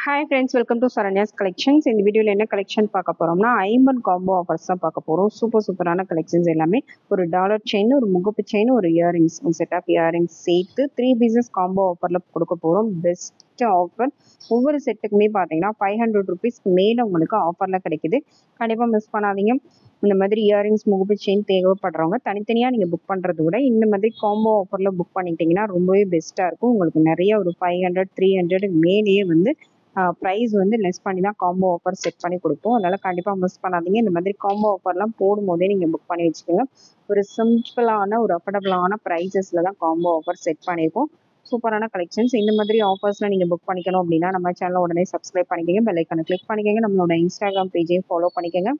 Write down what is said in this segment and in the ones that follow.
Hi friends, welcome to Saranya's Collections. இந்த வீடியோல என்ன கலெக்ஷன் பார்க்க போறோம்னா ஐம்பன் காம்போ ஆஃபர்ஸ் தான் பார்க்க போறோம். சூப்பரான கலெக்ஷன்ஸ் எல்லாமே ஒரு டாலர் செயின், ஒரு முகப்பு செயின், ஒரு இயரிங்ஸ், ஒரு செட் ஆஃப் இயரிங்ஸ் சேர்த்து 3 பீசஸ் காம்போ ஆஃபர்ல கொடுக்க போறோம். Best offer. ஒவ்வொரு செட்டுக்குமே பார்த்தீங்கன்னா 500 ருபீஸ்க்கு மேல உங்களுக்கு ஆஃபர்ல கிடைக்குது. கண்டிப்பா மிஸ் பண்ணாதீங்க. இந்த மாதிரி இயரிங்ஸ், முகப்பு செயின் தேவைப்படுறவங்க தனித்தனியாக நீங்கள் புக் பண்ணுறத விட இந்த மாதிரி காம்போ ஆஃபரில் புக் பண்ணிட்டீங்கன்னா ரொம்பவே பெஸ்ட்டாக இருக்கும். உங்களுக்கு நிறைய ஒரு 500 300 மேலேயே வந்து ப்ரைஸ் வந்து லெஸ் பண்ணி தான் காம்போ ஆஃபர் செட் பண்ணி கொடுப்போம். அதனால் கண்டிப்பாக மிஸ் பண்ணாதீங்க. இந்த மாதிரி காம்போ ஆஃபர்லாம் போடும்போதே நீங்கள் புக் பண்ணி வச்சுக்கோங்க. ஒரு சிம்பிளான ஒரு அஃபர்டபுளான ப்ரைஸஸில் தான் காம்போ ஆஃபர் செட் பண்ணியிருக்கோம். சூப்பரான கலெக்ஷன்ஸ். இந்த மாதிரி ஆஃபர்ஸ்லாம் நீங்கள் புக் பண்ணிக்கணும் அப்படின்னா நம்ம சேனலை உடனே சப்ஸ்கிரைப் பண்ணிக்கோங்க, பெல் ஐக்கானை கிளிக் பண்ணிக்கோங்க, நம்மளோட இன்ஸ்டாகிராம் பேஜையும் ஃபாலோ பண்ணிக்கோங்க.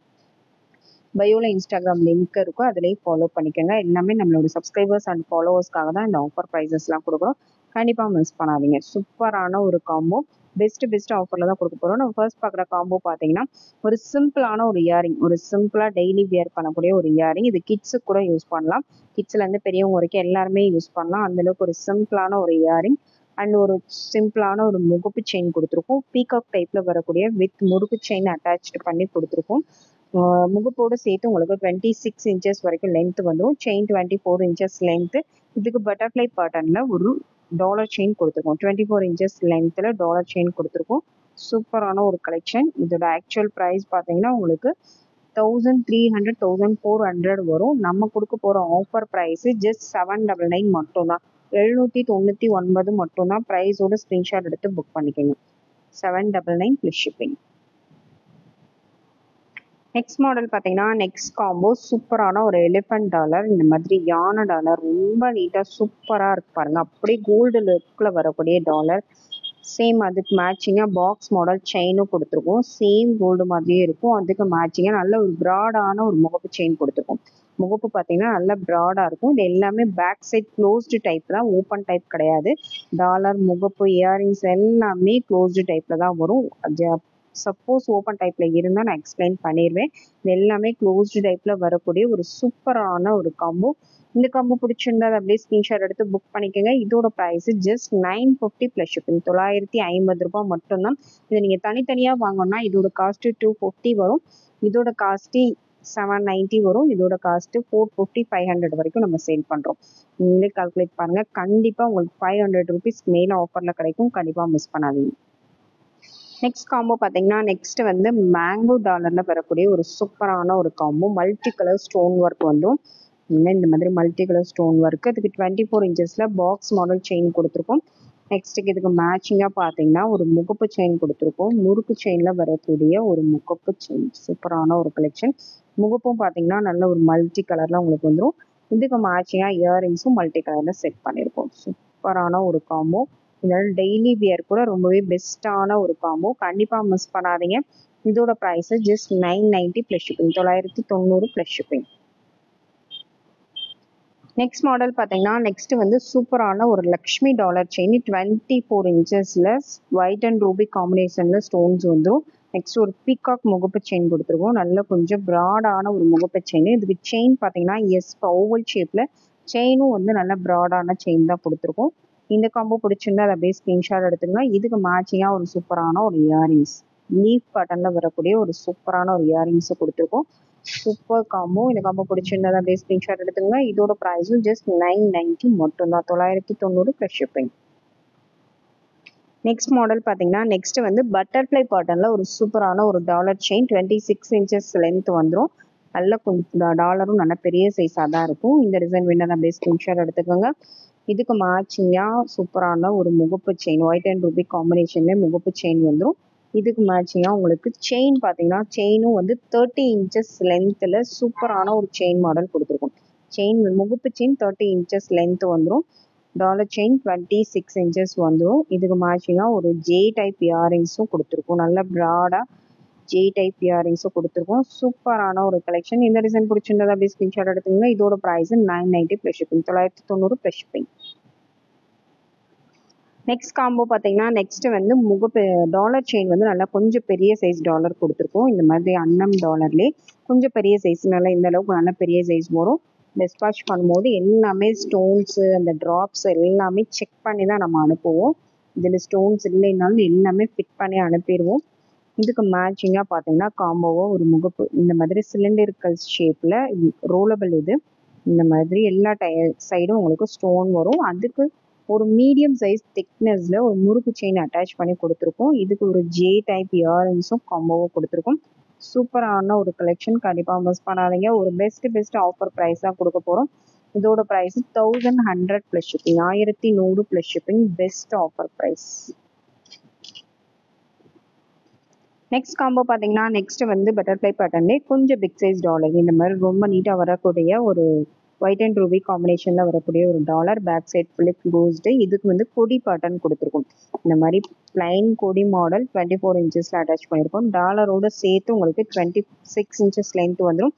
பயோவில் இன்ஸ்டாகிராம் லிங்க் இருக்கும், அதுலேயும் ஃபாலோ பண்ணிக்கோங்க. எல்லாமே நம்மளோட சப்ஸ்கிரைபர்ஸ் அண்ட் ஃபாலோவர்ஸ்க்காக தான் இந்த ஆஃபர் ப்ரைஸஸ்லாம் கொடுக்குறோம். கண்டிப்பாக மிஸ் பண்ணாதீங்க. சூப்பரான ஒரு காம்போ, பெஸ்ட் ஆஃபரில் தான் கொடுக்க போகிறோம். நம்ம ஃபர்ஸ்ட் பார்க்குற காம்போ பார்த்தீங்கன்னா ஒரு சிம்பிளான ஒரு இயரிங், ஒரு சிம்பிளாக டெய்லி வியர் பண்ணக்கூடிய ஒரு இயரிங். இது கிட்ஸுக்கு கூட யூஸ் பண்ணலாம். கிட்ஸ்லேருந்து பெரியவங்க வரைக்கும் எல்லாருமே யூஸ் பண்ணலாம். அந்தளவுக்கு ஒரு சிம்பிளான ஒரு இயரிங் அண்ட் ஒரு சிம்பிளான ஒரு முகப்பு செயின் கொடுத்துருக்கோம். பீகாக் டைப்பில் வரக்கூடிய வித் முறுக்கு செயின் அட்டாச் பண்ணி கொடுத்துருக்கோம். முகப்போடு சேர்த்து உங்களுக்கு 26 இன்ச்சஸ் வரைக்கும் லென்த் வந்துடும். Chain 24 inches length. இதுக்கு பட்டர்ஃப்ளை பேட்டர்னில் ஒரு டாலர் செயின் கொடுத்துருக்கோம். 24 இன்ச்சஸ் லென்த்தில் டாலர் செயின் கொடுத்துருக்கோம். சூப்பரான ஒரு கலெக்ஷன். இதோட ஆக்சுவல் ப்ரைஸ் பார்த்தீங்கன்னா உங்களுக்கு 1300 1400 வரும். நம்ம கொடுக்க போகிற ஆஃபர் ப்ரைஸு ஜஸ்ட் 799 மட்டும்தான். 799 மட்டும்தான். ப்ரைஸோட ஸ்க்ரீன்ஷாட் எடுத்து புக் பண்ணிக்கோங்க. 799 ப்ளஸ் ஷிப்பிங். நெக்ஸ்ட் மாடல் பார்த்தீங்கன்னா நெக்ஸ்ட் காம்போ சூப்பரான ஒரு எலிஃபென்ட் டாலர். இந்த மாதிரி யானை டாலர் ரொம்ப நீட்டாக சூப்பராக இருக்கு பாருங்க. அப்படியே கோல்டு லுக்கில் வரக்கூடிய டாலர். சேம் அதுக்கு மேட்சிங்காக பாக்ஸ் மாடல் செயினும் கொடுத்துருக்கோம். சேம் கோல்டு மாதிரியே இருக்கும். அதுக்கு மேட்சிங்காக நல்ல ஒரு ப்ராடான ஒரு முகப்பு செயின் கொடுத்துருக்கோம். முகப்பு பார்த்தீங்கன்னா நல்ல ப்ராடாக இருக்கும். இது எல்லாமே பேக் சைட் க்ளோஸ்டு டைப் தான், ஓப்பன் டைப் கிடையாது. டாலர், முகப்பு, இயரிங்ஸ் எல்லாமே க்ளோஸ்டு டைப்பில் தான் வரும். சப்போஸ் ஓப்பன் டைப்பில் இருந்தால் நான் எக்ஸ்பிளைன் பண்ணிடுவேன். இது எல்லாமே க்ளோஸ்டு டைப்பில் வரக்கூடிய ஒரு சூப்பரான ஒரு காம்போ. இந்த காம்போ பிடிச்சிருந்தா அதை அப்படியே ஸ்க்ரீன்ஷாட் எடுத்து புக் பண்ணிக்கோங்க. இதோட ப்ரைஸ் ஜஸ்ட் 950 ப்ளஸ் ஷிப்பிங். 950 ரூபாய் மட்டும்தான். இதை நீங்கள் தனித்தனியாக வாங்கணும்னா இதோட காஸ்ட்டு 250 வரும். இதோட காஸ்ட்டு 790 வரும். இதோட காஸ்ட்டு 450 500 வரைக்கும் நம்ம சேல் பண்ணுறோம். நீங்களே கால்குலேட் பாருங்கள். கண்டிப்பாக உங்களுக்கு 500 ருபீஸ் மேலே ஆஃபரில் கிடைக்கும். கண்டிப்பாக மிஸ் பண்ணாதீங்க. நெக்ஸ்ட் காம்போ பார்த்தீங்கன்னா நெக்ஸ்ட் வந்து மேங்கோ டாலரில் வரக்கூடிய ஒரு சூப்பரான ஒரு combo. Multi colour stone work வந்துடும். இந்த மாதிரி மல்டி கலர் ஸ்டோன் ஒர்க். அதுக்கு 24 இன்ச்சஸில் பாக்ஸ் மாடல் செயின் கொடுத்துருக்கோம். நெக்ஸ்ட்டுக்கு இதுக்கு மேட்சிங்காக பார்த்தீங்கன்னா ஒரு முகப்பு செயின் கொடுத்துருக்கோம். முறுக்கு செயினில் வரக்கூடிய ஒரு முகப்பு செயின். சூப்பரான ஒரு கலெக்ஷன். முகப்பும் பார்த்தீங்கன்னா நல்ல ஒரு மல்டி கலரில் உங்களுக்கு வந்துடும். இதுக்கு மேட்சிங்காக இயரிங்ஸும் மல்டி கலரில் செட் பண்ணியிருக்கோம். சூப்பரான ஒரு காம்போ. இதனால டெய்லி வியர் கூட ரொம்பவே பெஸ்ட்டான ஒரு காம்போ. கண்டிப்பாக மிஸ் பண்ணாதீங்க. இதோட price just 990 plus shipping. 990 plus shipping. Next model பார்த்தீங்கன்னா நெக்ஸ்ட் வந்து சூப்பரான ஒரு லக்ஷ்மி டாலர் செயின். 24 இன்ச்சஸில் ஒயிட் அண்ட் ரூபி காம்பினேஷனில் ஸ்டோன்ஸ் வந்துடும். நெக்ஸ்ட் ஒரு பீகாக் முகப்பு செயின் கொடுத்துருக்கோம். நல்ல கொஞ்சம் ப்ராடான ஒரு முகப்பு செயின். இதுக்கு செயின் பார்த்தீங்கன்னா ஓவல் ஷேப்பில் செயினும் வந்து நல்ல ப்ராடான செயின் தான் கொடுத்துருக்கோம். இந்த காம்போ பிடிச்சிருந்தா அதை அப்படியே ஸ்க்ரீன்ஷாட் எடுத்துங்க. இதுக்கு மேட்சிங்காக ஒரு சூப்பரான ஒரு இயரிங்ஸ், லீஃப் பேட்டர்னில் வரக்கூடிய ஒரு சூப்பரான ஒரு இயரிங்ஸை கொடுத்துருக்கோம். Super combo. இந்த காம்போ பிடிச்சிருந்தா அதை அப்படியே ஸ்க்ரீன்ஷாட் எடுத்துங்க. இதோட ப்ரைஸும் ஜஸ்ட் 990 மட்டும்தான். 990 ப்ளஸ் ஷிப்பிங். நெக்ஸ்ட் மாடல் பார்த்தீங்கன்னா நெக்ஸ்ட் வந்து பட்டர்ஃப்ளை பேட்டர்னில் ஒரு சூப்பரான ஒரு டாலர் செயின். 26 இன்ச்சஸ் லென்த் வந்துடும். நல்ல கொஞ்சம் டாலரும் நல்ல பெரிய சைஸாக தான் இருக்கும். இந்த டிசைன் வேணால் அப்படியே ஸ்க்ரீன்ஷாட் எடுத்துக்கோங்க. இதுக்கு மேட்சிங்காக சூப்பரான ஒரு முகப்பு செயின், ஒயிட் அண்ட் ரூபி காம்பினேஷன்லேயே முகப்பு செயின் வந்துடும். இதுக்கு மேட்சிங்காக உங்களுக்கு செயின் பார்த்தீங்கன்னா செயினும் வந்து 30 இன்ச்சஸ் லென்த்தில் சூப்பரான ஒரு செயின் மாடல் கொடுத்துருக்கோம். செயின் முகப்பு செயின் 30 இன்ச்சஸ் லென்த் வந்துடும். டாலர் செயின் 26 இன்ச்சஸ் வந்துடும். இதுக்கு மேட்சிங்காக ஒரு ஜே டைப் இயரிங்ஸும் கொடுத்துருக்கோம். நல்ல ப்ராடாக ஜே டைப் இயரிங்ஸும் கொடுத்துருக்கோம். சூப்பரான ஒரு கலெக்ஷன். இந்த டிசைன் பிடிச்சிருந்தது அப்படியே ஸ்க்ரீன்ஷாட் எடுத்துங்க. இதோட price 990 plus shipping. 990 plus shipping. Next combo பார்த்தீங்கன்னா நெக்ஸ்ட் வந்து முகப்பு டாலர் செயின் வந்து நல்லா கொஞ்சம் பெரிய சைஸ் டாலர் கொடுத்துருக்கோம். இந்த மாதிரி அன்னம் டாலர்லேயே கொஞ்சம் பெரிய சைஸ், நல்லா இந்த அளவுக்கு நல்ல பெரிய சைஸ் வரும். டிஸ்பாச் பண்ணும்போது எல்லாமே ஸ்டோன்ஸு அந்த ட்ராப்ஸ் எல்லாமே செக் பண்ணி தான் நம்ம அனுப்புவோம். இதில் ஸ்டோன்ஸ் இல்லைனாலும் எல்லாமே ஃபிட் பண்ணி அனுப்பிடுவோம். இதுக்கு மேட்சிங்காக பார்த்தீங்கன்னா காம்போவாக ஒரு முகப்பு இந்த மாதிரி சிலிண்டரிக்கல் ஷேப்பில் ரோலபிள் இது. இந்த மாதிரி எல்லா சைடும் உங்களுக்கு ஸ்டோன் வரும். அதுக்கு ஒரு மீடியம் சைஸ் திக்னஸில் ஒரு முறுக்கு செயின் அட்டாச் பண்ணி கொடுத்துருக்கோம். இதுக்கு ஒரு ஜே டைப் இயரிங்ஸும் காம்போவாக கொடுத்துருக்கோம். சூப்பரான ஒரு கலெக்ஷன், கண்டிப்பாக மிஸ் பண்ணாதீங்க. ஒரு பெஸ்ட் ஆஃபர் ப்ரைஸ் தான் கொடுக்க போகிறோம். இதோட price 1100 plus shipping, 1100 plus shipping, best offer price. Next combo பார்த்தீங்கன்னா நெக்ஸ்ட் வந்து பட்டர்ஃப்ளை பேட்டர்ன்லேயே கொஞ்சம் பிக் சைஸ் டாலர். இந்த மாதிரி ரொம்ப நீட்டாக வரக்கூடிய ஒரு ஒயிட் அண்ட் ரூபி காம்பினேஷனில் வரக்கூடிய ஒரு dollar. Back side fully closed. இதுக்கு வந்து கொடி பேட்டர்ன் கொடுத்துருக்கோம். இந்த மாதிரி பிளைன் கொடி மாடல் 24 இன்ச்சஸில் அட்டாச் பண்ணியிருக்கோம். டாலரோட சேர்த்து உங்களுக்கு 26 இன்ச்சஸ் லென்த் வந்துடும்.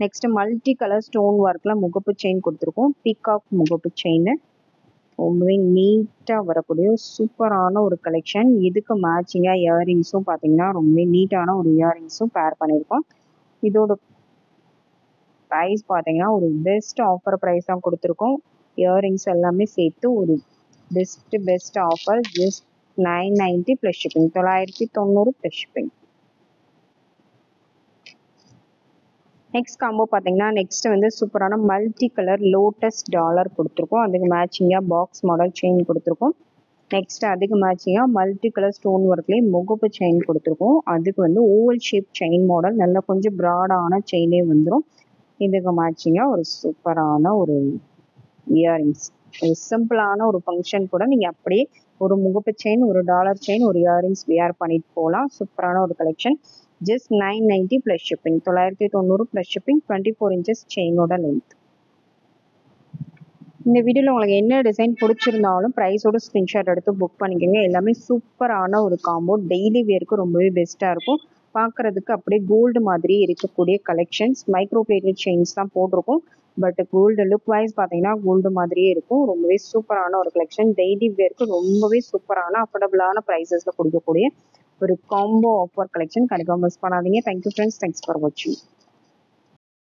நெக்ஸ்ட் மல்டி கலர் ஸ்டோன் ஒர்க்கில் முகப்பு செயின் கொடுத்துருக்கோம். பீகாக் முகப்பு செயின் ரொம்பவே நீட்டாக வரக்கூடிய சூப்பரான ஒரு கலெக்ஷன். இதுக்கு மேட்சிங்காக இயரிங்ஸும் பார்த்தீங்கன்னா ரொம்பவே நீட்டான ஒரு இயரிங்ஸும் பேர் பண்ணியிருக்கோம். இதோட ப்ரைஸ் பார்த்தீங்கன்னா ஒரு பெஸ்ட் ஆஃபர் ப்ரைஸ் தான் கொடுத்துருக்கோம். இயரிங்ஸ் எல்லாமே சேர்த்து ஒரு best offer, just 990 plus shipping, 990 plus shipping. Next combo பார்த்தீங்கன்னா நெக்ஸ்ட் வந்து சூப்பரான மல்டி கலர் லோட்டஸ் டாலர் கொடுத்துருக்கோம். அதுக்கு மேட்சிங்காக பாக்ஸ் மாடல் செயின் கொடுத்துருக்கோம். நெக்ஸ்ட் அதுக்கு மேட்சிங்காக மல்டி கலர் ஸ்டோன் ஒர்க்லேயே முகப்பு செயின் கொடுத்துருக்கோம். அதுக்கு வந்து ஓவல் ஷேப் செயின் மாடல், நல்லா கொஞ்சம் ப்ராடான செயினே வந்துடும். இதுக்கு மேட்சிங்காக ஒரு சூப்பரான ஒரு இயரிங்ஸ். ஒரு சிம்பிளான ஒரு ஃபங்க்ஷன் கூட நீங்கள் அப்படியே ஒரு முகப்பு செயின், ஒரு டாலர் செயின், ஒரு இயரிங்ஸ் வியர் பண்ணிட்டு போகலாம். சூப்பரான ஒரு collection. Just 990 plus shipping, 990 plus shipping, 24 inches செயினோட லென்த். இந்த வீடியோவில் உங்களுக்கு என்ன டிசைன் பிடிச்சிருந்தாலும் ப்ரைஸோட ஸ்க்ரீன்ஷாட் எடுத்து புக் பண்ணிக்கோங்க. எல்லாமே சூப்பரான ஒரு காம்போ, டெய்லி வேருக்கு ரொம்பவே பெஸ்ட்டாக இருக்கும். பார்க்குறதுக்கு அப்படியே கோல்டு மாதிரி இருக்கக்கூடிய கலெக்ஷன்ஸ். மைக்ரோ பிளேட்டட் செயின்ஸ் தான் போட்டிருக்கும். பட் கோல்டு லுக் வைஸ் பார்த்தீங்கன்னா கோல்டு மாதிரியே இருக்கும். ரொம்பவே சூப்பரான ஒரு கலெக்ஷன், டெய்லி வேருக்கு ரொம்பவே சூப்பரான அஃபோர்டபுளான ப்ரைஸஸில் கொடுக்கக்கூடிய ஒரு காம்போ ஆஃபர் கலெக்ஷன். கண்டிப்பாக மிஸ் பண்ணாதீங்க. தேங்க்யூ ஃப்ரெண்ட்ஸ், தேங்க்ஸ் ஃபார் வாட்சிங்.